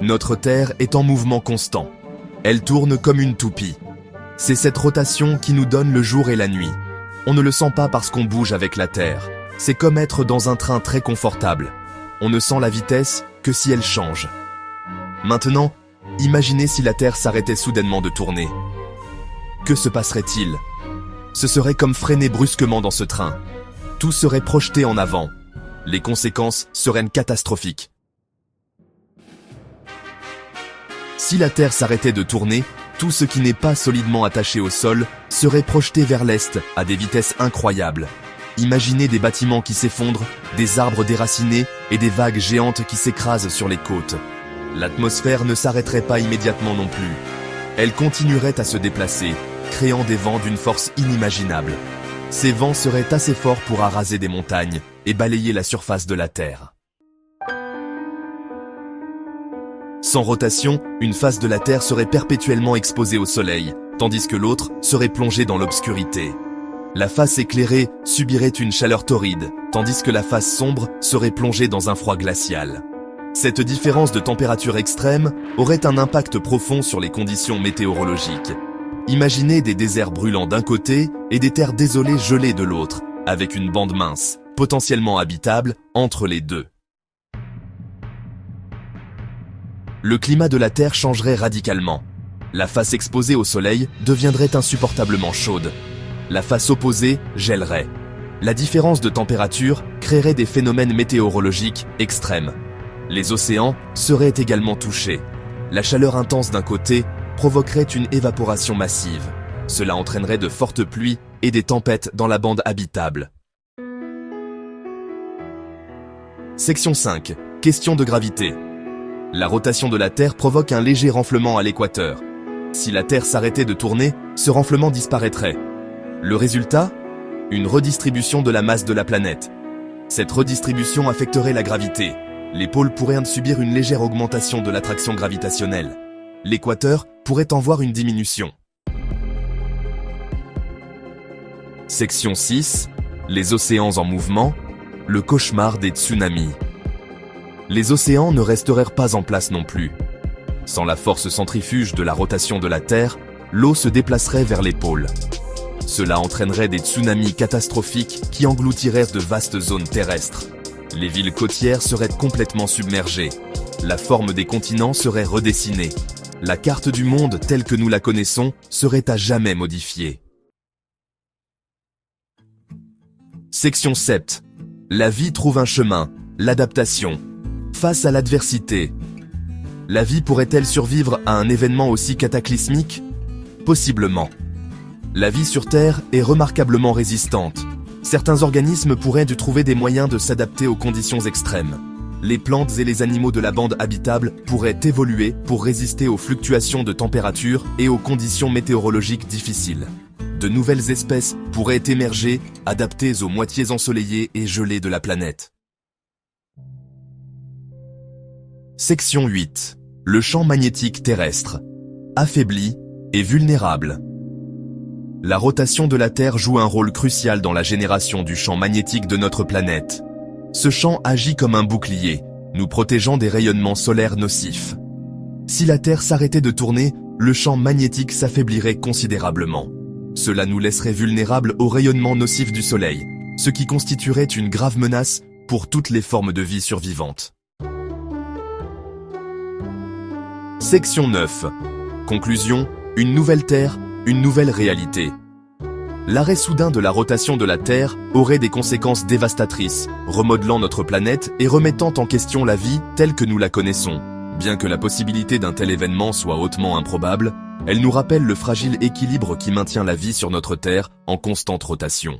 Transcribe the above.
Notre Terre est en mouvement constant. Elle tourne comme une toupie. C'est cette rotation qui nous donne le jour et la nuit. On ne le sent pas parce qu'on bouge avec la Terre. C'est comme être dans un train très confortable. On ne sent la vitesse que si elle change. Maintenant, imaginez si la Terre s'arrêtait soudainement de tourner. Que se passerait-il? Ce serait comme freiner brusquement dans ce train. Tout serait projeté en avant. Les conséquences seraient catastrophiques. Si la Terre s'arrêtait de tourner, tout ce qui n'est pas solidement attaché au sol serait projeté vers l'est à des vitesses incroyables. Imaginez des bâtiments qui s'effondrent, des arbres déracinés et des vagues géantes qui s'écrasent sur les côtes. L'atmosphère ne s'arrêterait pas immédiatement non plus. Elle continuerait à se déplacer, créant des vents d'une force inimaginable. Ces vents seraient assez forts pour araser des montagnes et balayer la surface de la Terre. Sans rotation, une face de la Terre serait perpétuellement exposée au soleil, tandis que l'autre serait plongée dans l'obscurité. La face éclairée subirait une chaleur torride, tandis que la face sombre serait plongée dans un froid glacial. Cette différence de température extrême aurait un impact profond sur les conditions météorologiques. Imaginez des déserts brûlants d'un côté et des terres désolées gelées de l'autre, avec une bande mince, potentiellement habitable, entre les deux. Le climat de la Terre changerait radicalement. La face exposée au soleil deviendrait insupportablement chaude. La face opposée gèlerait. La différence de température créerait des phénomènes météorologiques extrêmes. Les océans seraient également touchés. La chaleur intense d'un côté provoquerait une évaporation massive. Cela entraînerait de fortes pluies et des tempêtes dans la bande habitable. Section 5. Question de gravité. La rotation de la Terre provoque un léger renflement à l'équateur. Si la Terre s'arrêtait de tourner, ce renflement disparaîtrait. Le résultat? Une redistribution de la masse de la planète. Cette redistribution affecterait la gravité. Les pôles pourraient subir une légère augmentation de l'attraction gravitationnelle. L'équateur pourrait en voir une diminution. Section 6. Les océans en mouvement. Le cauchemar des tsunamis. Les océans ne resteraient pas en place non plus. Sans la force centrifuge de la rotation de la Terre, l'eau se déplacerait vers les pôles. Cela entraînerait des tsunamis catastrophiques qui engloutiraient de vastes zones terrestres. Les villes côtières seraient complètement submergées. La forme des continents serait redessinée. La carte du monde telle que nous la connaissons serait à jamais modifiée. Section 7. La vie trouve un chemin, l'adaptation. Face à l'adversité, la vie pourrait-elle survivre à un événement aussi cataclysmique? Possiblement. La vie sur Terre est remarquablement résistante. Certains organismes pourraient trouver des moyens de s'adapter aux conditions extrêmes. Les plantes et les animaux de la bande habitable pourraient évoluer pour résister aux fluctuations de température et aux conditions météorologiques difficiles. De nouvelles espèces pourraient émerger, adaptées aux moitiés ensoleillées et gelées de la planète. Section 8. Le champ magnétique terrestre. Affaibli et vulnérable. La rotation de la Terre joue un rôle crucial dans la génération du champ magnétique de notre planète. Ce champ agit comme un bouclier, nous protégeant des rayonnements solaires nocifs. Si la Terre s'arrêtait de tourner, le champ magnétique s'affaiblirait considérablement. Cela nous laisserait vulnérables aux rayonnements nocifs du Soleil, ce qui constituerait une grave menace pour toutes les formes de vie survivantes. Section 9. Conclusion, une nouvelle Terre, une nouvelle réalité. L'arrêt soudain de la rotation de la Terre aurait des conséquences dévastatrices, remodelant notre planète et remettant en question la vie telle que nous la connaissons. Bien que la possibilité d'un tel événement soit hautement improbable, elle nous rappelle le fragile équilibre qui maintient la vie sur notre Terre en constante rotation.